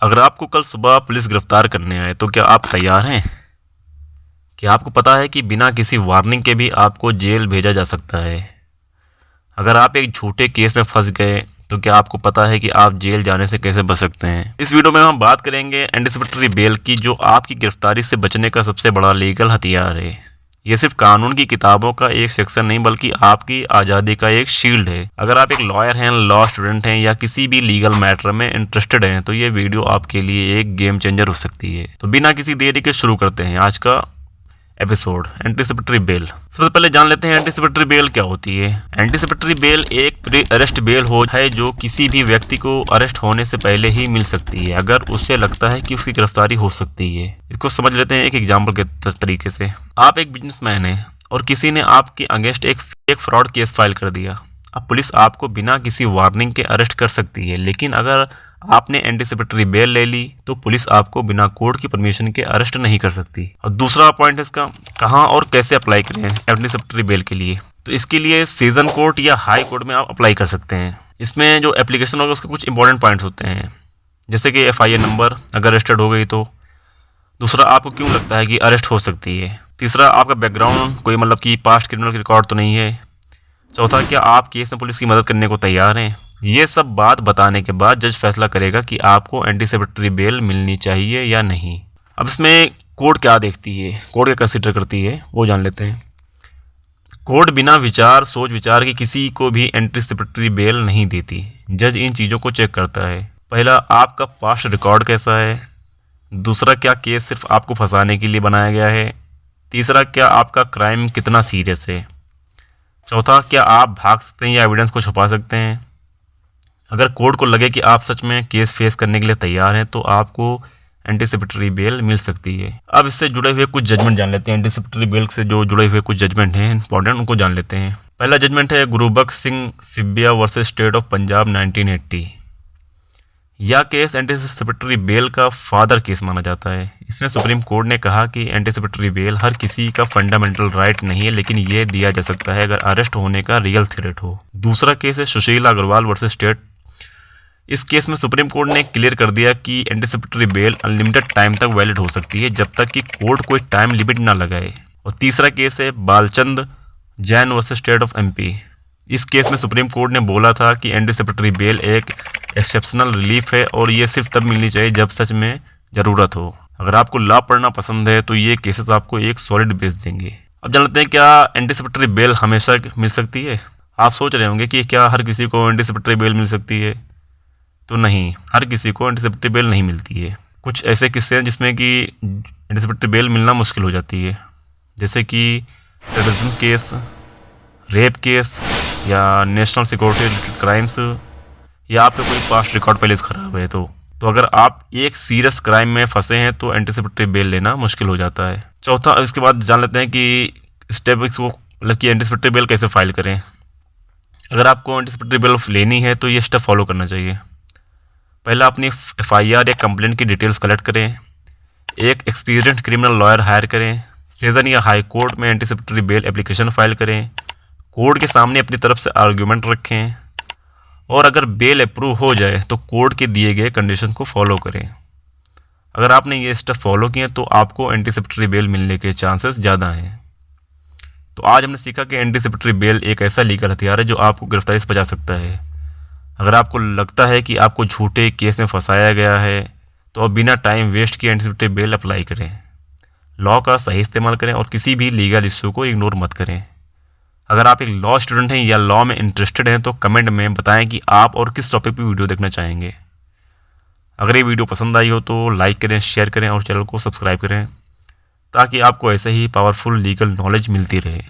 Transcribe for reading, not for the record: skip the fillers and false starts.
अगर आपको कल सुबह पुलिस गिरफ्तार करने आए तो क्या आप तैयार हैं? क्या आपको पता है कि बिना किसी वार्निंग के भी आपको जेल भेजा जा सकता है? अगर आप एक झूठे केस में फंस गए तो क्या आपको पता है कि आप जेल जाने से कैसे बच सकते हैं? इस वीडियो में हम बात करेंगे एंटिसिपेटरी बेल की, जो आपकी गिरफ्तारी से बचने का सबसे बड़ा लीगल हथियार है। ये सिर्फ कानून की किताबों का एक सेक्शन नहीं बल्कि आपकी आज़ादी का एक शील्ड है। अगर आप एक लॉयर हैं, लॉ स्टूडेंट हैं या किसी भी लीगल मैटर में इंटरेस्टेड हैं तो ये वीडियो आपके लिए एक गेम चेंजर हो सकती है। तो बिना किसी देरी के शुरू करते हैं आज का एपिसोड एंटिसिपेटरी बेल। सबसे पहले जान लेते हैं एंटिसिपेटरी बेल क्या होती है। एंटिसिपेटरी बेल एक प्री अरेस्ट बेल है जो किसी भी व्यक्ति को अरेस्ट होने से पहले ही मिल सकती है अगर उससे लगता है कि उसकी गिरफ्तारी हो सकती है। इसको समझ लेते हैं एक एग्जाम्पल के तरीके से। आप एक बिजनेसमैन हैं और किसी ने आपके अगेंस्ट एक फ्रॉड केस फाइल कर दिया। अब पुलिस आपको बिना किसी वार्निंग के अरेस्ट कर सकती है, लेकिन अगर आपने एंटिसिपेटरी बेल ले ली तो पुलिस आपको बिना कोर्ट की परमिशन के अरेस्ट नहीं कर सकती। और दूसरा पॉइंट है इसका, कहाँ और कैसे अप्लाई करें एंटिसिपेटरी बेल के लिए। तो इसके लिए सेशन कोर्ट या हाई कोर्ट में आप अप्लाई कर सकते हैं। इसमें जो एप्लीकेशन होगा उसके कुछ इंपॉर्टेंट पॉइंट्स होते हैं, जैसे कि FIR नंबर अगर अरेस्टेड हो गई तो। दूसरा, आपको क्यों लगता है कि अरेस्ट हो सकती है। तीसरा, आपका बैकग्राउंड कोई मतलब कि पास्ट क्रिमिनल रिकॉर्ड तो नहीं है। चौथा, क्या आप केस में पुलिस की मदद करने को तैयार हैं। ये सब बात बताने के बाद जज फैसला करेगा कि आपको एंटिसिपेटरी बेल मिलनी चाहिए या नहीं। अब इसमें कोर्ट क्या देखती है, कोर्ट क्या कंसिडर करती है, वो जान लेते हैं। कोर्ट बिना सोच विचार के किसी को भी एंटिसिपेटरी बेल नहीं देती। जज इन चीज़ों को चेक करता है। पहला, आपका पास्ट रिकॉर्ड कैसा है। दूसरा, क्या केस सिर्फ आपको फंसाने के लिए बनाया गया है। तीसरा, क्या आपका क्राइम कितना सीरियस है। चौथा, क्या आप भाग सकते हैं या एविडेंस को छुपा सकते हैं। अगर कोर्ट को लगे कि आप सच में केस फेस करने के लिए तैयार हैं तो आपको एंटिसिपेटरी बेल मिल सकती है। अब इससे जुड़े हुए कुछ जजमेंट जान लेते हैं। एंटिसिपेटरी बेल से जो जुड़े हुए कुछ जजमेंट हैं इंपॉर्टेंट, उनको जान लेते हैं। पहला जजमेंट है Gurbaksh Singh Sibbia versus state of Punjab 1980। यह केस एंटिसिपेटरी बेल का फादर केस माना जाता है। इसमें सुप्रीम कोर्ट ने कहा कि एंटिसिपेटरी बेल हर किसी का फंडामेंटल राइट नहीं है, लेकिन ये दिया जा सकता है अगर अरेस्ट होने का रियल थ्रेट हो। दूसरा केस है सुशील अग्रवाल वर्सेस स्टेट। इस केस में सुप्रीम कोर्ट ने क्लियर कर दिया कि एंटिसिपेटरी बेल अनलिमिटेड टाइम तक वैलिड हो सकती है जब तक कि कोर्ट कोई टाइम लिमिट ना लगाए। और तीसरा केस है Balchand Jain versus state of MP। इस केस में सुप्रीम कोर्ट ने बोला था कि एंटिसिपेटरी बेल एक एक्सेप्शनल रिलीफ है और ये सिर्फ तब मिलनी चाहिए जब सच में ज़रूरत हो। अगर आपको लॉ पढ़ना पसंद है तो ये केसेस आपको एक सॉलिड बेस देंगे। अब जान लेते हैं क्या एंटिसिपेटरी बेल हमेशा मिल सकती है। आप सोच रहे होंगे कि क्या हर किसी को एंटिसिपेटरी बेल मिल सकती है। तो नहीं, हर किसी को एंटिसिपेटरी बेल नहीं मिलती है। कुछ ऐसे किस्से हैं जिसमें कि एंटिसिपेटरी बेल मिलना मुश्किल हो जाती है, जैसे कि टेररिज्म केस, रेप केस या नेशनल सिक्योरिटी रिलेटेड क्राइम्स, या आपका कोई पास्ट रिकॉर्ड पहले से ख़राब है। तो अगर आप एक सीरियस क्राइम में फंसे हैं तो एंटिसिपेटरी बेल लेना मुश्किल हो जाता है। चौथा, इसके बाद जान लेते हैं कि स्टेप इसको मतलब कि एंटिसिपेटरी बेल कैसे फाइल करें। अगर आपको एंटिसिपेटरी बेल लेनी है तो ये स्टेप फॉलो करना चाहिए। पहला, अपनी FIR या कंप्लेंट की डिटेल्स कलेक्ट करें। एक एक्सपीरियंस्ड क्रिमिनल लॉयर हायर करें। सेशन या हाई कोर्ट में एंटिसिपेटरी बेल एप्लीकेशन फाइल करें। कोर्ट के सामने अपनी तरफ से आर्ग्यूमेंट रखें और अगर बेल अप्रूव हो जाए तो कोर्ट के दिए गए कंडीशन को फॉलो करें। अगर आपने ये स्टेप फॉलो किए तो आपको एंटिसिपेटरी बेल मिलने के चांसेस ज़्यादा हैं। तो आज हमने सीखा कि एंटिसिपेटरी बेल एक ऐसा लीगल हथियार है जो आपको गिरफ्तारी से बचा सकता है। अगर आपको लगता है कि आपको झूठे केस में फंसाया गया है तो अब बिना टाइम वेस्ट किए एंटिसिपेटरी बेल अप्लाई करें। लॉ का सही इस्तेमाल करें और किसी भी लीगल इशू को इग्नोर मत करें। अगर आप एक लॉ स्टूडेंट हैं या लॉ में इंटरेस्टेड हैं तो कमेंट में बताएं कि आप और किस टॉपिक पे वीडियो देखना चाहेंगे। अगर ये वीडियो पसंद आई हो तो लाइक करें, शेयर करें और चैनल को सब्सक्राइब करें ताकि आपको ऐसे ही पावरफुल लीगल नॉलेज मिलती रहे।